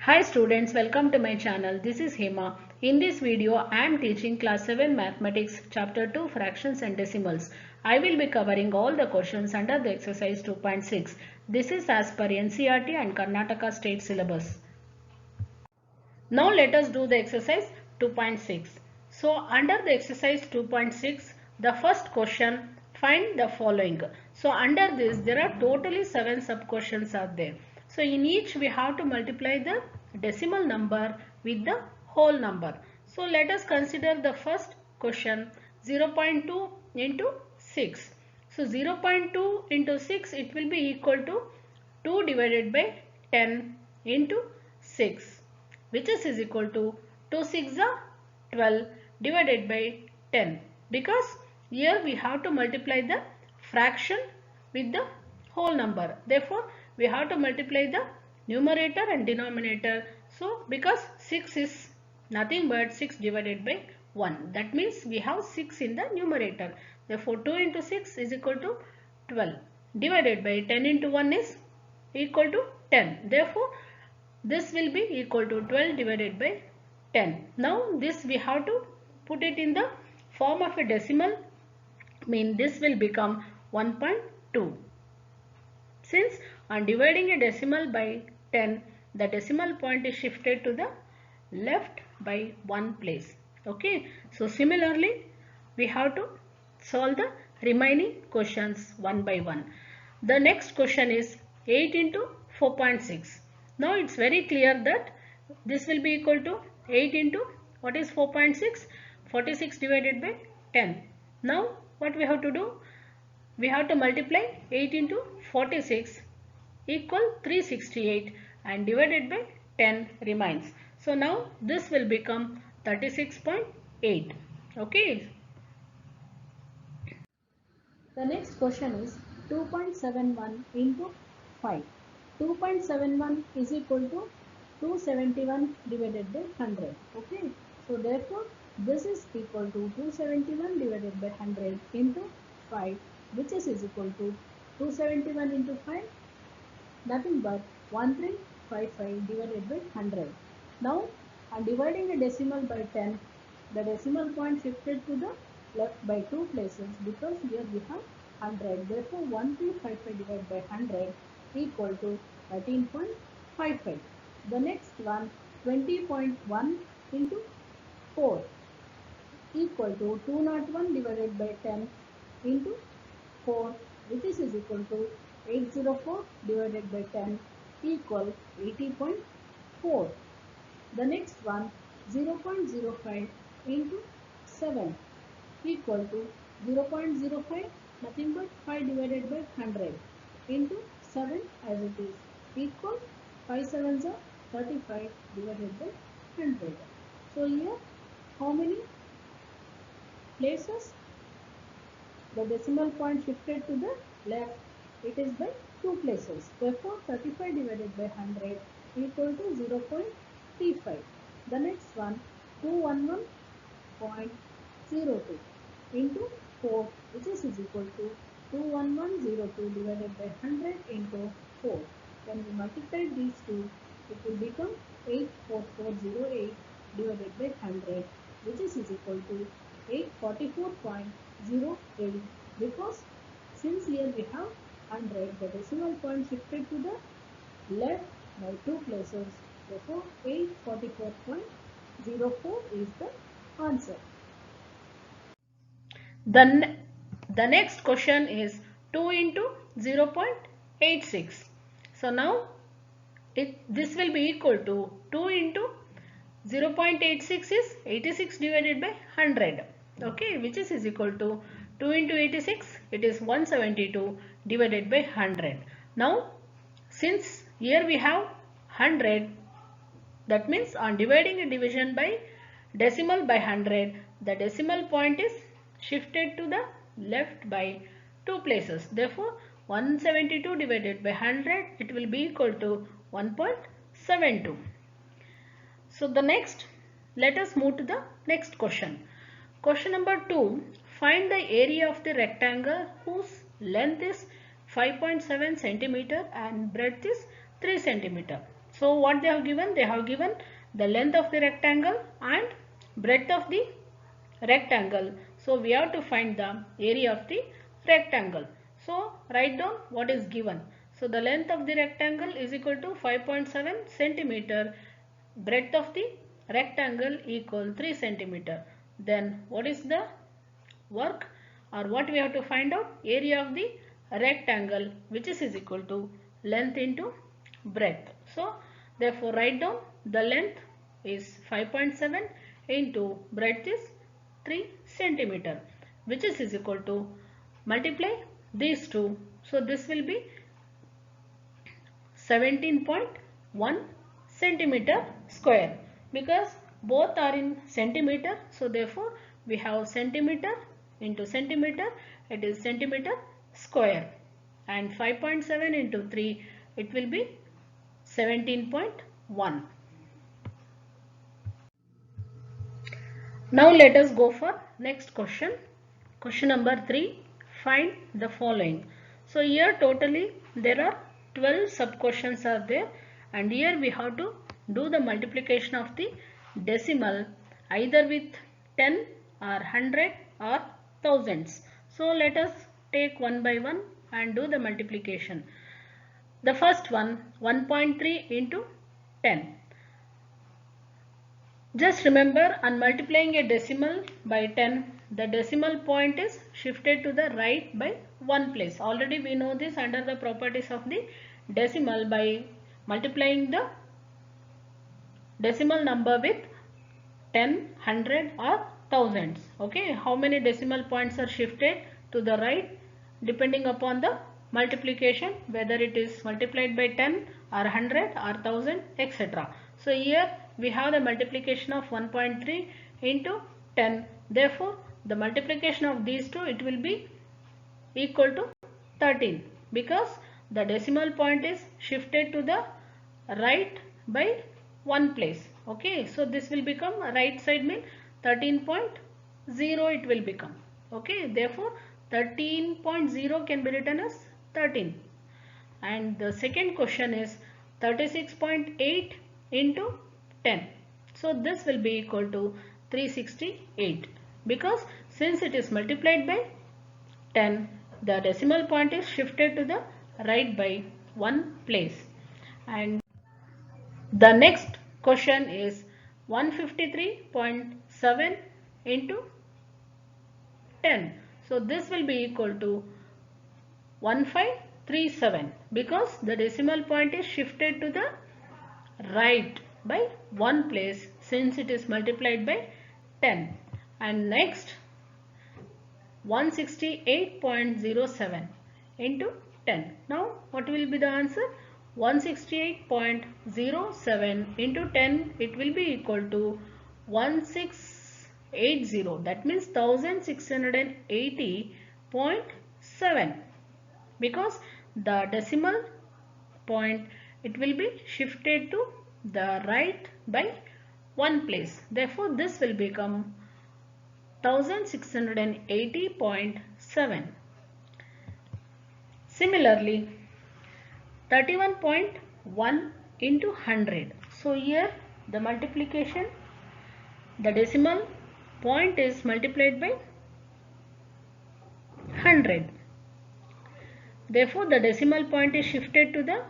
Hi students, welcome to my channel. This is Hema. In this video, I am teaching class 7 mathematics chapter 2 fractions and decimals. I will be covering all the questions under the exercise 2.6. This is as per NCERT and Karnataka state syllabus. Now let us do the exercise 2.6. So under the exercise 2.6, the first question, find the following. So under this there are totally 7 sub questions are there. So in each we have to multiply the decimal number with the whole number. So let us consider the first question 0.2 into 6. So 0.2 into 6, it will be equal to 2 divided by 10 into 6, which is equal to 2 6 are 12 divided by 10, because here we have to multiply the fraction with the whole number. Therefore, we have to multiply the numerator and denominator. So, because 6 is nothing but 6 divided by 1. That means we have 6 in the numerator. Therefore, 2 into 6 is equal to 12 divided by 10 into 1 is equal to 10. Therefore, this will be equal to 12 divided by 10. Now this we have to put it in the form of a decimal, mean this will become 1.2. Since on dividing a decimal by 10, the decimal point is shifted to the left by 1 place. Okay. So similarly, we have to solve the remaining questions one by one. The next question is 8 into 4.6. Now it's very clear that this will be equal to 8 into what is 4.6? 46 divided by 10. Now what we have to do? We have to multiply 8 into 46 equal 368 and divided by 10 remains. So now this will become 36.8. Okay. The next question is 2.71 into 5. 2.71 is equal to 271 divided by 100. Okay. So therefore this is equal to 271 divided by 100 into 5, which is equal to 271 into 5, nothing but 1355 divided by 100. Now on dividing a decimal by 10, the decimal point shifted to the left by 2 places, because here we have 100. Therefore 1355 divided by 100 equal to 13.55. The next one, 20.1 into 4 equal to 201 divided by 10 into 4, which is equal to 804 divided by 10 equal 80.4. The next one, 0.05 into 7 equal to 0.05, nothing but 5 divided by 100 into 7 as it is, equal 5 sevens are 35 divided by 100. So here how many places the decimal point shifted to the left? It is by 2 places. Therefore 35 divided by 100 equal to 0.35. The next one, 211.02 into 4, which is equal to 21102 divided by 100 into 4. When we multiply these two, it will become 84408 divided by 100, which is equal to 844.08, because since here we have 100, the decimal point shifted to the left by 2 places. Therefore 844.04 is the answer. The next question is 2 into 0.86. So now this will be equal to 2 into 0.86 is 86 divided by 100. Okay, which is equal to 2 into 86, it is 172 divided by 100. Now since here we have 100, that means on dividing a division by decimal by 100, the decimal point is shifted to the left by 2 places. Therefore 172 divided by 100, it will be equal to 1.72. So the next, let us move to the next question. Question number 2, find the area of the rectangle whose length is 5.7 centimeter and breadth is 3 centimeter. So what they have given? They have given the length of the rectangle and breadth of the rectangle. So we have to find the area of the rectangle. So write down what is given. So the length of the rectangle is equal to 5.7 centimeter. Breadth of the rectangle equal 3 centimeter. Then what is the work, or what we have to find out? Area of the rectangle, which is equal to length into breadth. So therefore write down the length is 5.7 into breadth is 3 centimeter, which is equal to, multiply these two. So this will be 17.1 centimeter square, because both are in centimeter. So therefore we have centimeter into centimeter, it is centimeter square, and 5.7 into 3, it will be 17.1. Now let us go for next question. Question number 3. Find the following. So here totally there are 12 sub questions are there, and here we have to do the multiplication of the decimal either with 10 or 100 or thousands. So let us take one by one and do the multiplication. The first one, 1.3 into 10. Just remember, on multiplying a decimal by 10, the decimal point is shifted to the right by one place. Already we know this under the properties of the decimal. By multiplying the decimal number with 10, 100 or thousands. Okay, how many decimal points are shifted to the right depending upon the multiplication, whether it is multiplied by 10 or 100 or 1000, etc. So here we have the multiplication of 1.3 into 10. Therefore the multiplication of these two, it will be equal to 13, because the decimal point is shifted to the right by one place. Okay, so this will become right side, mean 13.0 it will become. Okay, therefore 13.0 can be written as 13. And the second question is 36.8 into 10. So this will be equal to 368, because since it is multiplied by 10, the decimal point is shifted to the right by one place. And the next question is 153.7 into 10. So this will be equal to 1537, because the decimal point is shifted to the right by one place since it is multiplied by 10. And next 168.07 into 10. Now what will be the answer? 168.07 into 10, it will be equal to 1680. That means 1680.7, because the decimal point, it will be shifted to the right by one place. Therefore this will become 1680.7. Similarly 31.1 into 100. So here the multiplication, the decimal point is multiplied by 100. Therefore the decimal point is shifted to the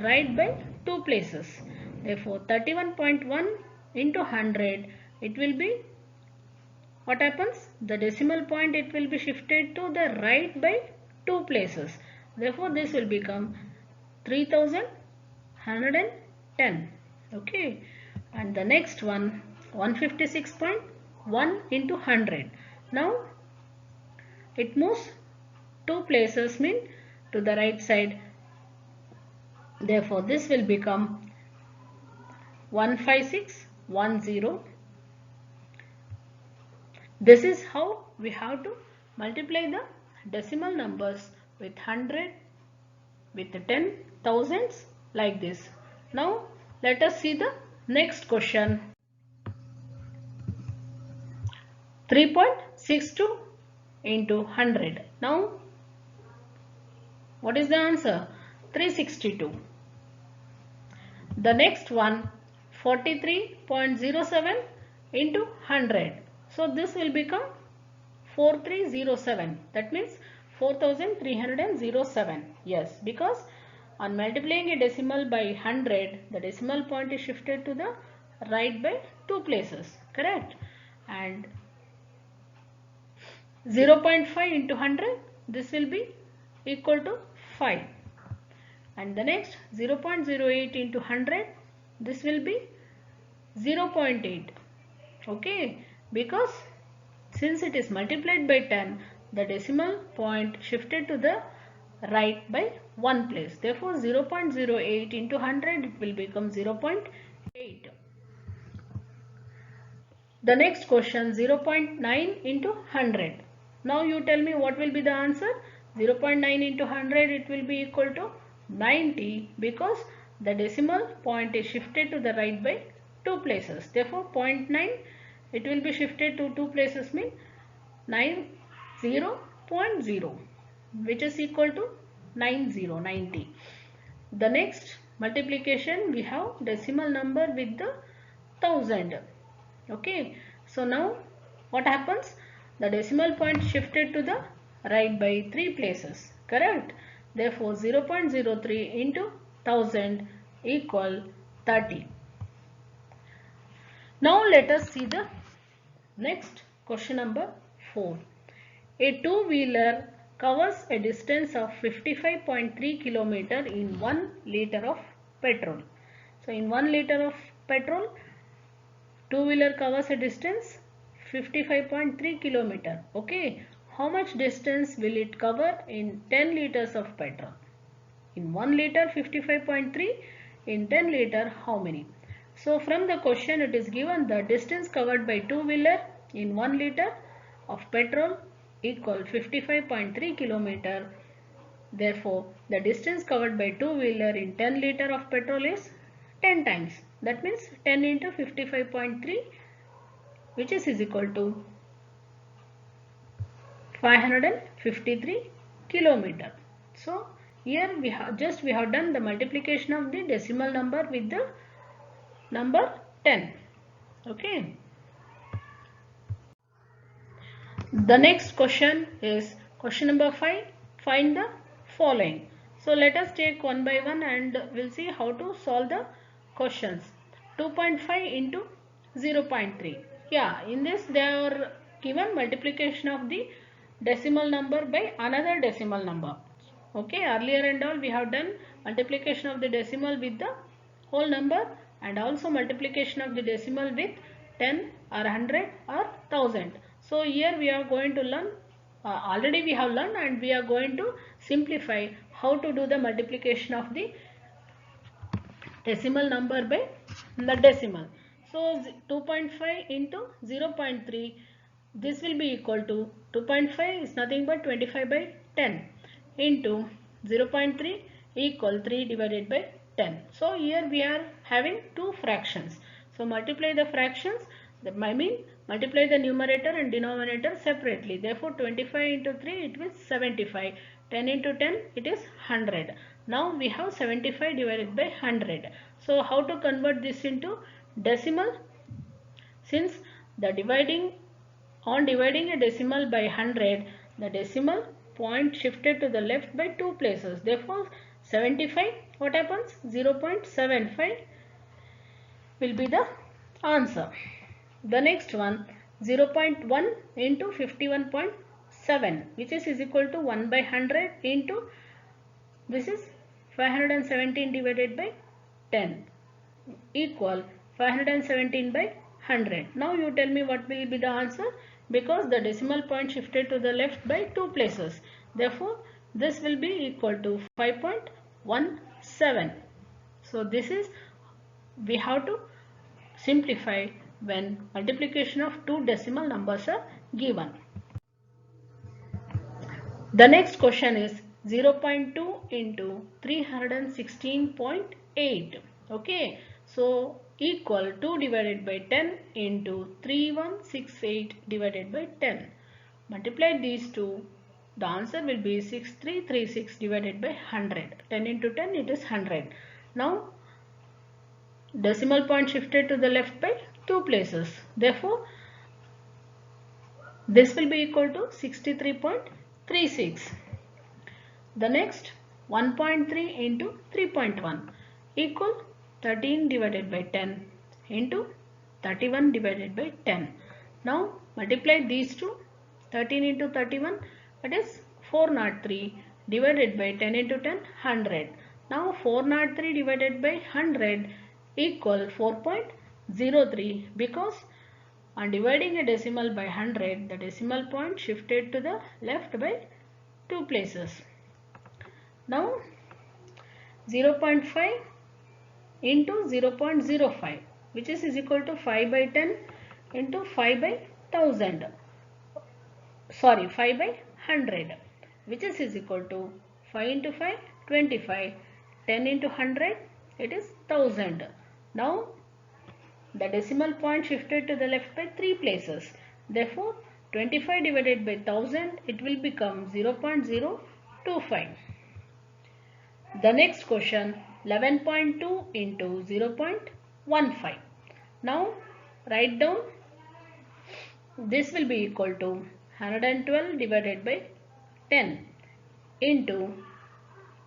right by two places. Therefore 31.1 into 100, it will be, what happens? The decimal point, it will be shifted to the right by two places. Therefore this will become 3110. Okay, and the next one, 156.1 into 100. Now it moves two places, mean to the right side. Therefore this will become 15610. This is how we have to multiply the decimal numbers with 100, with 10, thousands, like this. Now let us see the next question. 3.62 into 100. Now what is the answer? 362. The next one, 43.07 into 100. So this will become 4307. That means 4307. Yes, because on multiplying a decimal by 100, the decimal point is shifted to the right by 2 places. Correct? And 0.5 into 100, this will be equal to 5. And the next 0.08 into 100, this will be 0.8. Okay, because since it is multiplied by 10, the decimal point shifted to the right by 1 place. Therefore 0.08 into 100, it will become 0.8. The next question, 0.9 into 100. Now you tell me what will be the answer. 0.9 into 100, it will be equal to 90, because the decimal point is shifted to the right by 2 places. Therefore 0.9, it will be shifted to 2 places, mean 90.0, which is equal to 90. The next multiplication, we have decimal number with the 1000. Okay, so now what happens? The decimal point shifted to the right by 3 places. Correct? Therefore 0.03 into 1000 equal 30. Now let us see the next question number 4. A two-wheeler covers a distance of 55.3 km in 1 liter of petrol. So in 1 liter of petrol, two-wheeler covers a distance 55.3 km. Okay, how much distance will it cover in 10 liters of petrol? In 1 liter 55.3, in 10 liter how many? So from the question it is given the distance covered by two-wheeler in 1 liter of petrol equal 55.3 km. Therefore the distance covered by two-wheeler in 10 liter of petrol is 10 times. That means 10 into 55.3, which is equal to 553 km. So here we have done the multiplication of the decimal number with the number 10. Okay. The next question is question number 5. Find the following. So let us take one by one and we'll see how to solve the questions. 2.5 into 0.3. Yeah, in this they are given multiplication of the decimal number by another decimal number. Okay, earlier and all we have done multiplication of the decimal with the whole number and also multiplication of the decimal with 10 or 100 or 1000. So here we are going to learn, already we have learned, and we are going to simplify how to do the multiplication of the decimal number by the decimal. So 2.5 into 0.3, this will be equal to 2.5 is nothing but 25 by 10 into 0.3 equal 3 divided by 10. So here we are having two fractions. So multiply the fractions, multiply the numerator and denominator separately. Therefore 25 into 3 it will 75. 10 into 10 it is 100. Now we have 75 divided by 100. So how to convert this into decimal? Since the dividing a decimal by 100, the decimal point shifted to the left by 2 places. Therefore 75, what happens? 0.75 will be the answer. The next one, 0.1 into 51.7, which is equal to 1 by 100 into, this is 517 divided by 10 equal 517 by 100. Now you tell me what will be the answer, because the decimal point shifted to the left by 2 places. Therefore this will be equal to 5.17. So this is, we have to simplify when multiplication of two decimal numbers are given. The next question is 0.2 into 316.8. Okay, so equal 2 divided by 10 into 3168 divided by 10. Multiply these two, the answer will be 6336 divided by 100. 10 into 10 it is 100. Now decimal point shifted to the left by 2 places. Therefore, this will be equal to 63.36. The next 1.3 into 3.1 equal 13 divided by 10 into 31 divided by 10. Now multiply these two. 13 into 31, that is 403 divided by 10 into 10, 100. Now 403 divided by 100 equal 4.03, because on dividing a decimal by 100, the decimal point shifted to the left by 2 places. Now 0.5 into 0.05, which is equal to 5 by 10 into 5 by 1000. Sorry, 5 by 100, which is equal to 5 into 5, 25, 10 into 100, it is 1000. Now the decimal point shifted to the left by 3 places. Therefore, 25 divided by 1000, it will become 0.025. The next question, 11.2 into 0.15. Now write down, this will be equal to 112 divided by 10 into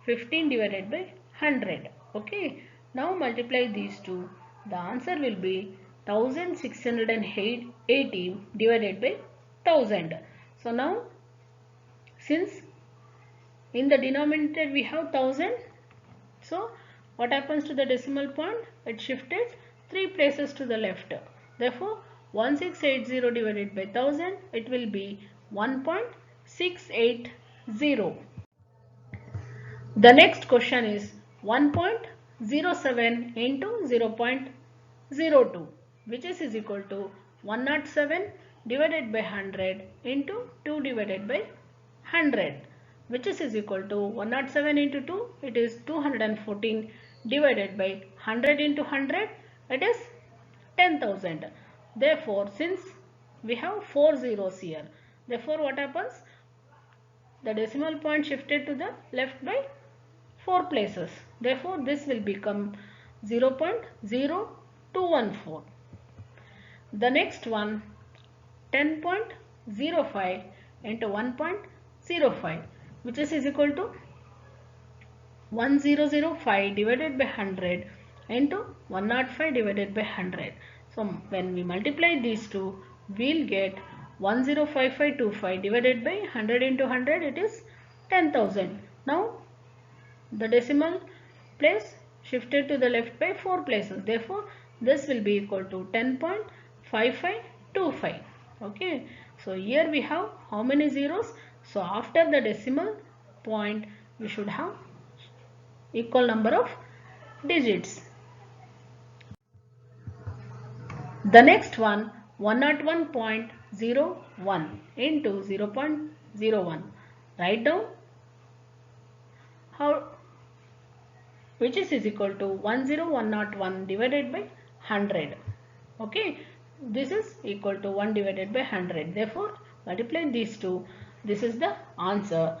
15 divided by 100. Okay. Now multiply these two. The answer will be 1680 divided by 1000. So now, since in the denominator we have 1000, so what happens to the decimal point? It shifted 3 places to the left. Therefore, 1680 divided by 1000, it will be 1.680. The next question is 1.07 into 0.02, which is equal to 107 divided by 100 into 2 divided by 100, which is equal to 107 into 2, it is 214 divided by 100 into 100, it is 10,000. Therefore, since we have 4 zeros here, therefore what happens? The decimal point shifted to the left by 4 places. Therefore, this will become 0.0214. The next one, 10.05 into 1.05, which is equal to 1005 divided by 100 into 105 divided by 100. So when we multiply these two, we'll get 105525 divided by 100 into 100, it is 10,000. Now the decimal place shifted to the left by 4 places. Therefore, this will be equal to 10.5525. Okay. So here we have how many zeros? So after the decimal point, we should have equal number of digits. The next one, 101.01 into 0.01. Write down how, which is equal to 10101 divided by 100. Okay, this is equal to 1 divided by 100. Therefore, multiply these two. This is the answer.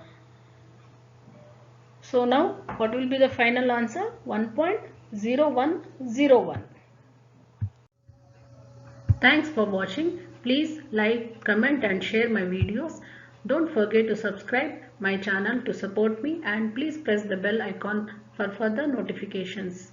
So now, what will be the final answer? 1.0101. Thanks for watching. Please like, comment and share my videos. Don't forget to subscribe my channel to support me, and please press the bell icon for further notifications.